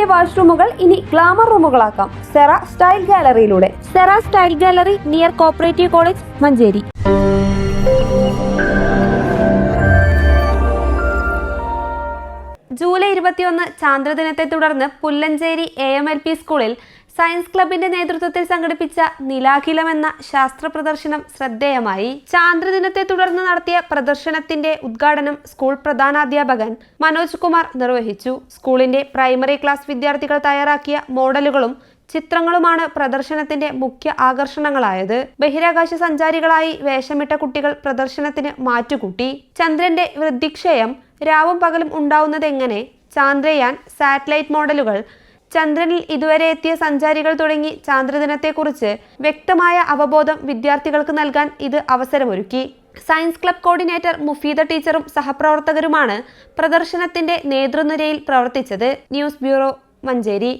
വീടിന്റെ വാഷ്റൂമുകൾ ഇനി ഗ്ലാമർ റൂമുകളാക്കാം സെറ സ്റ്റൈൽ ഗാലറിയിലൂടെ. Sera style gallery near cooperative college, Manjeri. July 21 ചാന്ദ്രദിനത്തെ തുടർന്ന് പുല്ലഞ്ചേരി AMLP സ്കൂളിൽ സയൻസ് ക്ലബിന്റെ നേതൃത്വത്തിൽ സംഘടിപ്പിച്ച നിലാഖിലം എന്ന ശാസ്ത്ര പ്രദർശനം ശ്രദ്ധേയമായി. ചാന്ദ്രദിനത്തെ തുടർന്ന് നടത്തിയ പ്രദർശനത്തിന്റെ ഉദ്ഘാടനം സ്കൂൾ പ്രധാനാധ്യാപകൻ മനോജ് കുമാർ നിർവഹിച്ചു. സ്കൂളിന്റെ പ്രൈമറി ക്ലാസ് വിദ്യാർത്ഥികൾ തയ്യാറാക്കിയ മോഡലുകളും ചിത്രങ്ങളുമാണ് പ്രദർശനത്തിന്റെ മുഖ്യ ആകർഷണങ്ങളായത്. ബഹിരാകാശ സഞ്ചാരികളായി വേഷമിട്ട കുട്ടികൾ പ്രദർശനത്തിന് മാറ്റുകൂട്ടി. ചന്ദ്രന്റെ വൃദ്ധിക്ഷയം, രാവും പകലും ഉണ്ടാവുന്നതെങ്ങനെ, ചാന്ദ്രയാൻ, സാറ്റലൈറ്റ് മോഡലുകൾ, ചന്ദ്രനിൽ ഇതുവരെ എത്തിയ സഞ്ചാരികൾ തുടങ്ങി ചാന്ദ്രദിനത്തെക്കുറിച്ച് വ്യക്തമായ അവബോധം വിദ്യാർത്ഥികൾക്ക് നൽകാൻ ഇത് അവസരമൊരുക്കി. സയൻസ് ക്ലബ് കോർഡിനേറ്റർ മുഫീദ ടീച്ചറും സഹപ്രവർത്തകരുമാണ് പ്രദർശനത്തിന്റെ നേതൃനിരയിൽ പ്രവർത്തിച്ചത്. News bureau, Manjeri.